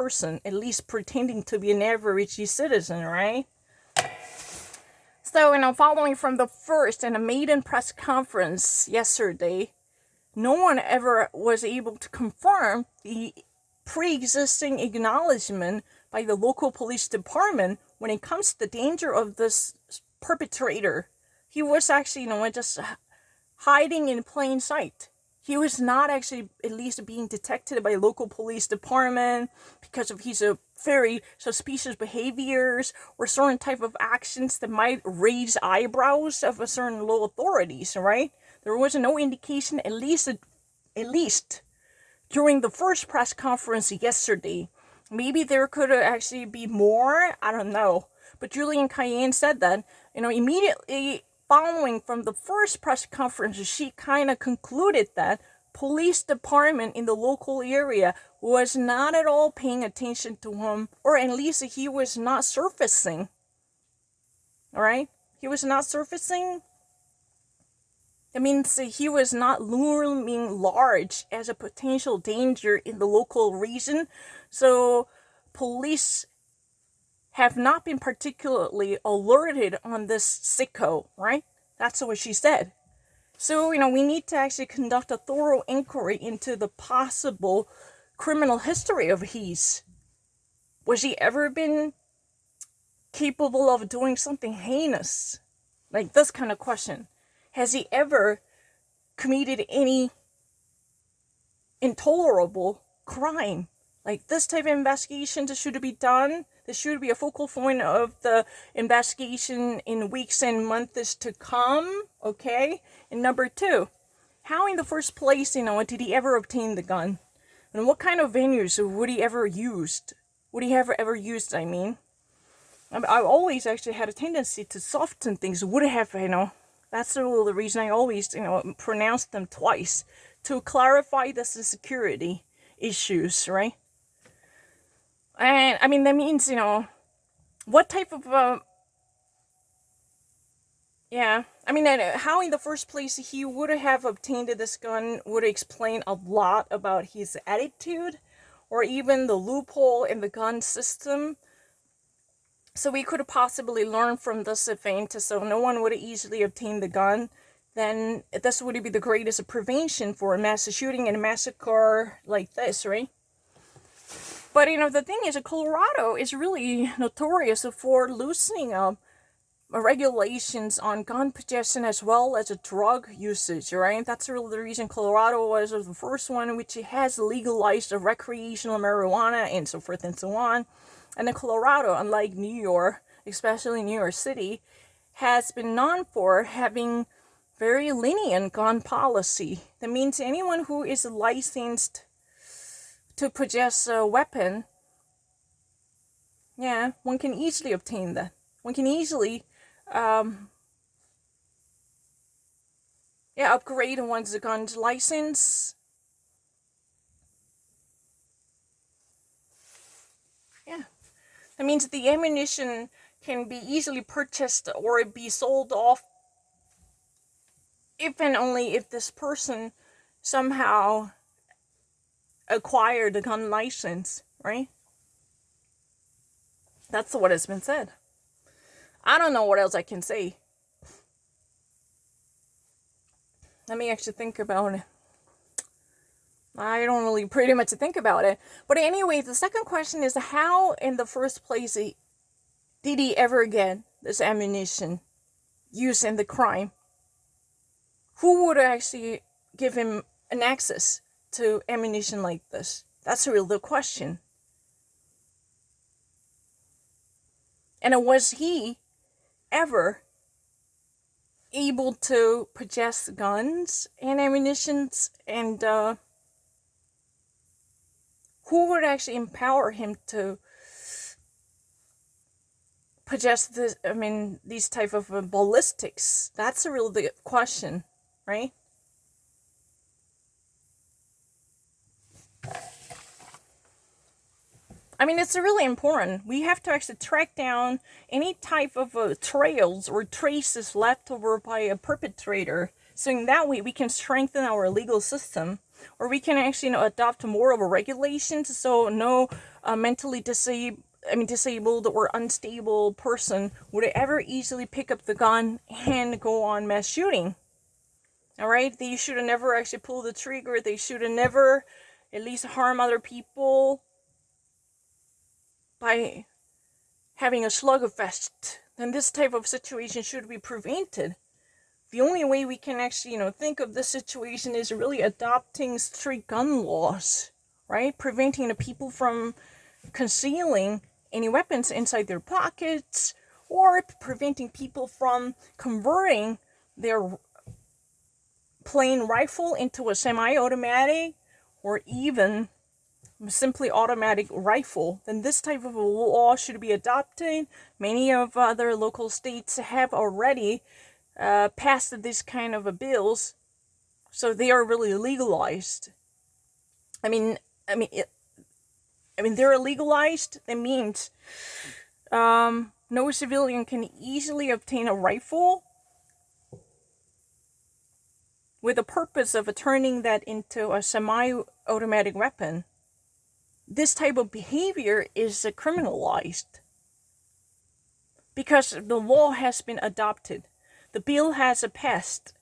person, at least pretending to be an average citizen, right? So, following from the first and a maiden press conference yesterday, no one ever was able to confirm the pre-existing acknowledgement by the local police department when it comes to the danger of this perpetrator. He was actually, just hiding in plain sight. He was not actually at least being detected by local police department because of his very suspicious behaviors or certain type of actions that might raise eyebrows of a certain low authorities, right? There was no indication, at least during the first press conference yesterday. Maybe there could actually be more, I don't know. But Julian Cayenne said that, immediately following from the first press conference, she kind of concluded that police department in the local area was not at all paying attention to him, or at least he was not surfacing. All right? He was not surfacing. That means he was not looming large as a potential danger in the local region. So police have not been particularly alerted on this sicko, right? That's what she said. So, we need to actually conduct a thorough inquiry into the possible criminal history of his. Was he ever been capable of doing something heinous? Like this kind of question. Has he ever committed any intolerable crime? Like this type of investigation that should be done. This should be a focal point of the investigation in weeks and months to come. Okay. And number 2, how in the first place, did he ever obtain the gun? And what kind of venues would he ever used? Would he ever used, I mean? I've always actually had a tendency to soften things. Would have, that's the reason I always, pronounce them twice. To clarify the security issues, right? And, that means, what type of, how in the first place he would have obtained this gun would explain a lot about his attitude, or even the loophole in the gun system. So we could possibly learn from this event, so no one would easily obtain the gun. Then this would be the greatest prevention for a mass shooting and a massacre like this, right? But, the thing is, Colorado is really notorious for loosening up regulations on gun possession as well as drug usage, right? That's really the reason Colorado was the first one which has legalized recreational marijuana and so forth and so on. And then Colorado, unlike New York, especially New York City, has been known for having very lenient gun policy. That means anyone who is licensed to possess a weapon, one can easily obtain that. One can easily upgrade one's gun's license. Yeah. That means the ammunition can be easily purchased or be sold off if and only if this person somehow acquired a gun license, right? That's what has been said. I don't know what else I can say. Let me actually think about it. I don't really pretty much think about it. But anyway, the second question is, how in the first place did he ever get this ammunition used in the crime? Who would actually give him an access to ammunition like this? That's really the question. And was he ever able to possess guns and ammunitions, and who would actually empower him to possess this, these type of ballistics? That's a real big question, right? It's really important. We have to actually track down any type of trails or traces left over by a perpetrator. So in that way, we can strengthen our legal system, or we can actually adopt more of a regulations so no a mentally disabled or unstable person would ever easily pick up the gun and go on mass shooting. All right, they should have never actually pulled the trigger. They should have never at least harm other people by having a slugfest. Then this type of situation should be prevented. The only way we can actually, think of this situation is really adopting strict gun laws, right? Preventing the people from concealing any weapons inside their pockets, or preventing people from converting their plain rifle into a semi-automatic or even simply automatic rifle. Then this type of a law should be adopted. Many of other local states have already passed this kind of bills, so they are really legalized. They're legalized. That means no civilian can easily obtain a rifle with the purpose of turning that into a semi-automatic weapon. This type of behavior is criminalized because the law has been adopted. The bill has passed.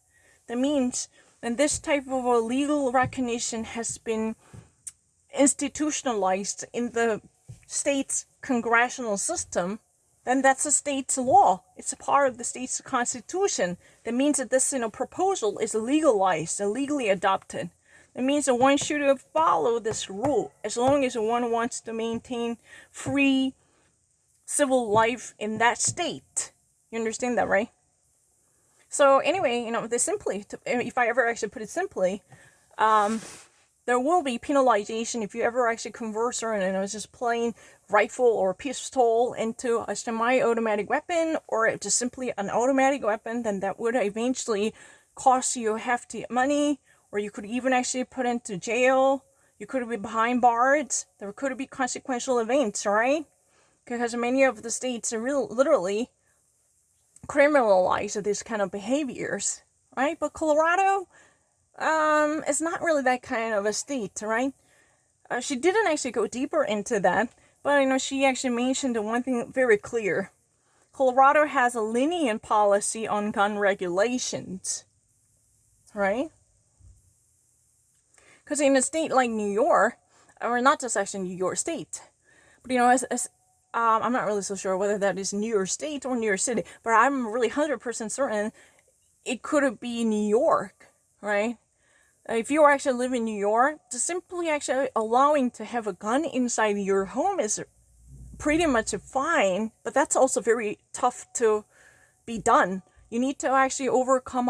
That means that this type of a legal recognition has been institutionalized in the state's congressional system, then that's a state's law. It's a part of the state's constitution. That means that this proposal is legalized and legally adopted. It means that one should follow this rule as long as one wants to maintain free civil life in that state. You understand that, right? So anyway, if I ever actually put it simply, there will be penalization if you ever actually convert just plain rifle or pistol into a semi-automatic weapon, or just simply an automatic weapon. Then that would eventually cost you hefty money, or you could even actually put into jail. You could be behind bars. There could be consequential events, right? Because many of the states are literally criminalize this kind of behaviors, right? But Colorado, it's not really that kind of a state, right? She didn't actually go deeper into that, but she actually mentioned one thing very clear. Colorado has a lenient policy on gun regulations, right? Because in a state like New York, or not just actually New York State, but I'm not really so sure whether that is New York State or New York City, but I'm really 100% certain it could be New York, right? If you actually live in New York, just simply actually allowing to have a gun inside your home is pretty much fine, but that's also very tough to be done. You need to actually overcome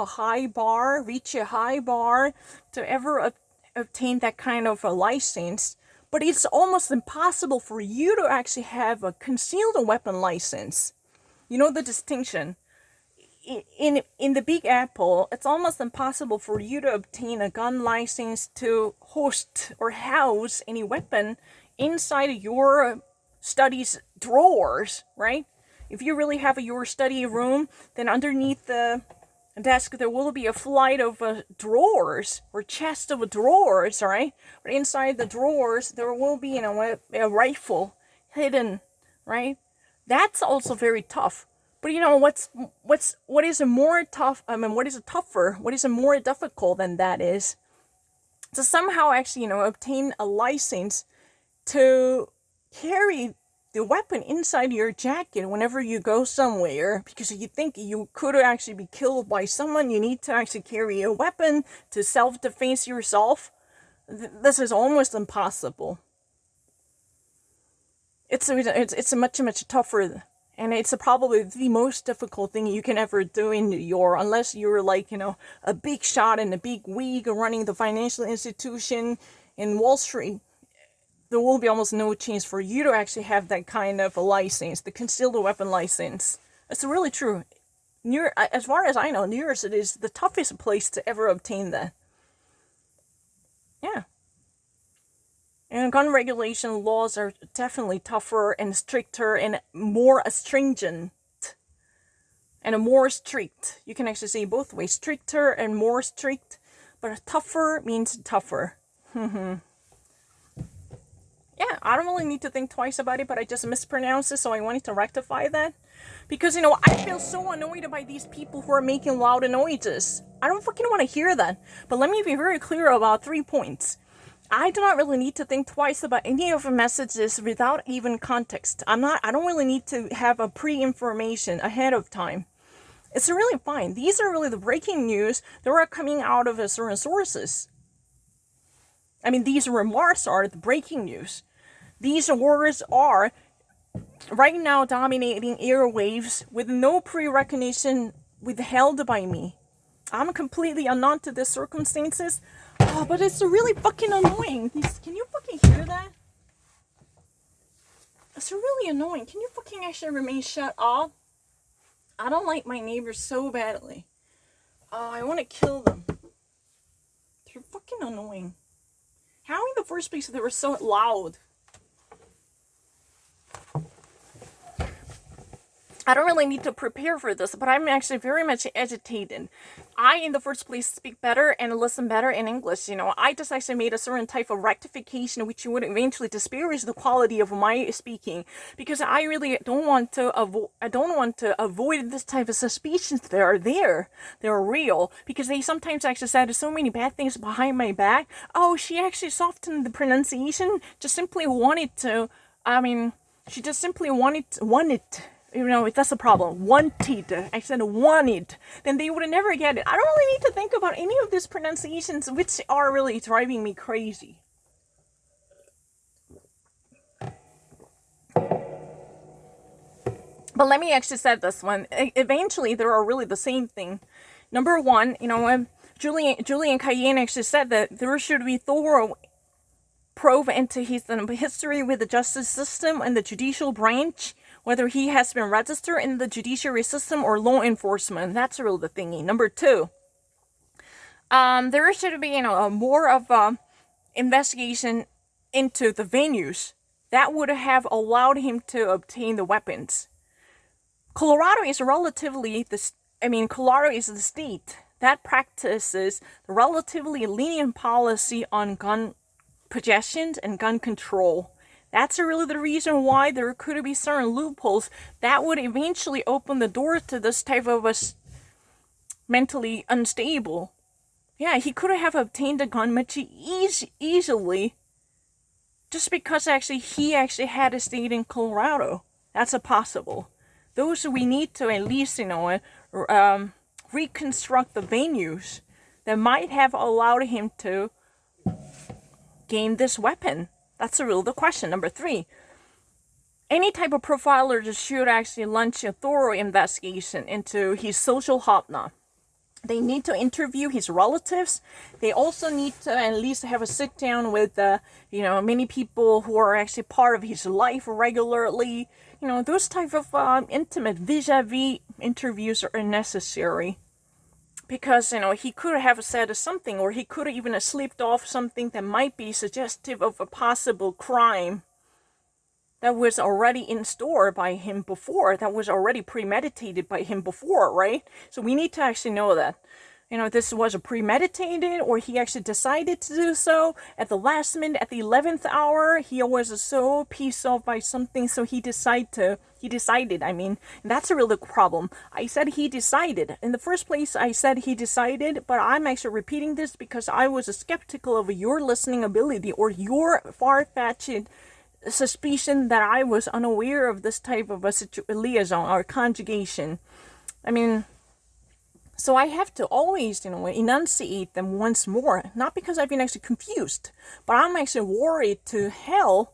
reach a high bar to ever obtain that kind of a license. But it's almost impossible for you to actually have a concealed weapon license. You know the distinction. In the Big Apple, it's almost impossible for you to obtain a gun license to host or house any weapon inside your study's drawers, right? If you really have your study room, then underneath the desk there will be a flight of drawers or chest of drawers, right? But inside the drawers there will be a rifle hidden, right? That's also very tough. But what is more tough? What is tougher? What is more difficult than that is to somehow actually obtain a license to carry the weapon inside your jacket whenever you go somewhere, because if you think you could actually be killed by someone, you need to actually carry a weapon to self-defense yourself. This is almost impossible. It's much tougher, and it's probably the most difficult thing you can ever do in New York, unless you're a big shot and a big wig running the financial institution in Wall Street. There will be almost no chance for you to actually have that kind of a license, the concealed weapon license. It's really true. As far as I know, New York City is the toughest place to ever obtain that. Yeah. And gun regulation laws are definitely tougher and stricter and more stringent. And more strict. You can actually say both ways. Stricter and more strict. But tougher means tougher. Yeah, I don't really need to think twice about it, but I just mispronounced it, so I wanted to rectify that. Because, I feel so annoyed by these people who are making loud noises. I don't fucking want to hear that. But let me be very clear about 3 points. I do not really need to think twice about any of the messages without even context. I don't really need to have a pre-information ahead of time. It's really fine. These are really the breaking news that are coming out of certain sources. I mean, these remarks are the breaking news. These words are right now dominating airwaves with no pre-recognition withheld by me. I'm completely unknown to the circumstances. Oh, but it's really fucking annoying. Can you fucking hear that? It's really annoying. Can you fucking actually remain shut up? I don't like my neighbors so badly. Oh, I want to kill them. They're fucking annoying. How in the first place they were so loud? I don't really need to prepare for this, but I'm actually very much agitated. I, in the first place, speak better and listen better in English. I just actually made a certain type of rectification, which would eventually disparage the quality of my speaking, because I really don't want to avoid this type of suspicions that are there. They're real, because they sometimes actually said so many bad things behind my back. Oh, she actually softened the pronunciation. Just simply wanted to. She just simply wanted. That's the problem. Wanted. I said wanted. Then they would never get it. I don't really need to think about any of these pronunciations, which are really driving me crazy. But let me actually say this one. Eventually, they are really the same thing. Number one, Julian Cayenne actually said that there should be thorough probe into his history with the justice system and the judicial branch, whether he has been registered in the judiciary system or law enforcement. That's really the thingy. Number two, there should be, more of a investigation into the venues that would have allowed him to obtain the weapons. Colorado is Colorado is the state that practices the relatively lenient policy on gun possession and gun control. That's really the reason why there could be certain loopholes that would eventually open the door to this type of a mentally unstable. Yeah, he could have obtained a gun much easily just because he had a state in Colorado. That's a possible. Those we need to at least, reconstruct the venues that might have allowed him to gain this weapon. That's the question. Number three, any type of profiler should actually launch a thorough investigation into his social hobnob. They need to interview his relatives. They also need to at least have a sit down with, many people who are actually part of his life regularly. Those type of intimate vis-a-vis interviews are necessary. Because, he could have said something, or he could have even slipped off something that might be suggestive of a possible crime that was already in store by him before, that was already premeditated by him before, right? So we need to actually know that. This was a premeditated, or he actually decided to do so at the last minute, at the 11th hour. He was so pissed off by something, so he decided, and that's a real problem. I said he decided. In the first place, I said he decided, but I'm actually repeating this because I was skeptical of your listening ability, or your far-fetched suspicion that I was unaware of this type of a liaison or conjugation. So I have to always, enunciate them once more. Not because I've been actually confused, but I'm actually worried to hell.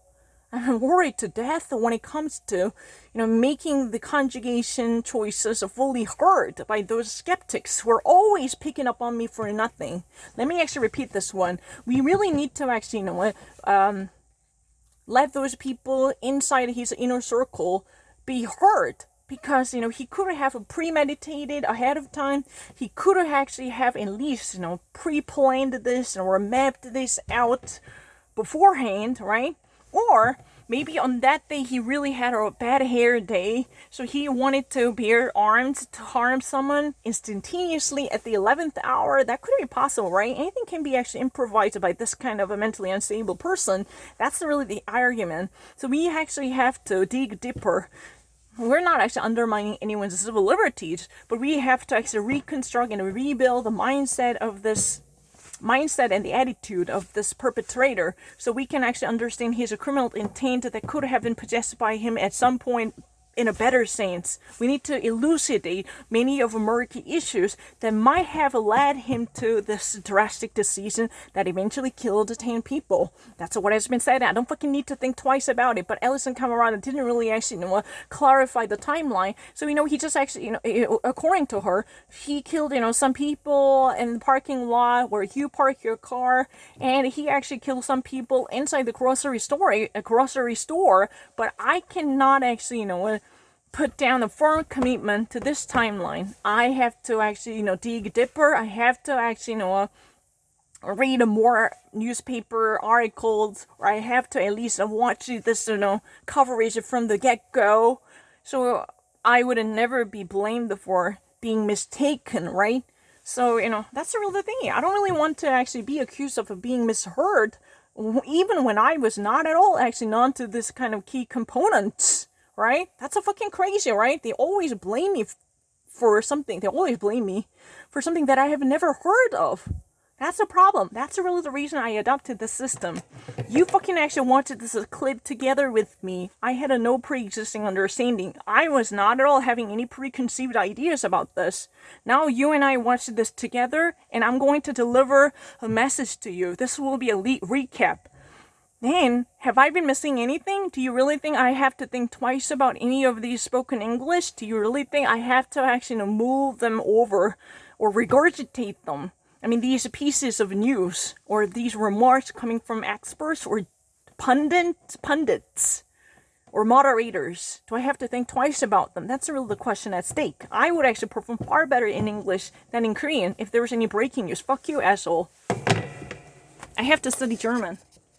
I'm worried to death when it comes to, making the conjugation choices fully heard by those skeptics who are always picking up on me for nothing. Let me actually repeat this one. We really need to actually, let those people inside his inner circle be heard. Because, he could have premeditated ahead of time. He could have actually have at least, pre-planned this or mapped this out beforehand, right? Or Maybe on that day he really had a bad hair day, so he wanted to bear arms to harm someone instantaneously at the 11th hour. That could be possible, right? Anything can be actually improvised by this kind of a mentally unstable person. That's really the argument. So we actually have to dig deeper. We're not actually undermining anyone's civil liberties, but we have to actually reconstruct and rebuild the mindset and the attitude of this perpetrator, so we can actually understand his criminal intent that could have been possessed by him at some point in a better sense. We need to elucidate many of the murky issues that might have led him to this drastic decision that eventually killed 10 people. That's what has been said. I don't fucking need to think twice about it, but Alison Camerata didn't really actually clarify the timeline. So, he just actually, according to her, he killed, some people in the parking lot where you park your car, and he actually killed some people inside the grocery store, but I cannot actually, put down a firm commitment to this timeline. I have to actually, dig deeper. I have to actually, read more newspaper articles, or I have to at least watch this, coverage from the get-go, so I would never be blamed for being mistaken, right? So, that's the real thing. I don't really want to actually be accused of being misheard, even when I was not at all actually known to this kind of key components. Right? That's a fucking crazy, right? They always blame me for something. They always blame me for something that I have never heard of. That's a problem. That's really the reason I adopted the system. You fucking actually wanted this clip together with me. I had no pre-existing understanding. I was not at all having any preconceived ideas about this. Now you and I watched this together, and I'm going to deliver a message to you. This will be a recap. Then, have I been missing anything? Do you really think I have to think twice about any of these spoken English? Do you really think I have to actually move them over or regurgitate them? I mean, these pieces of news or these remarks coming from experts or pundits or moderators, do I have to think twice about them? That's really the question at stake. I would actually perform far better in English than in Korean if there was any breaking news. Fuck you, asshole. I have to study German.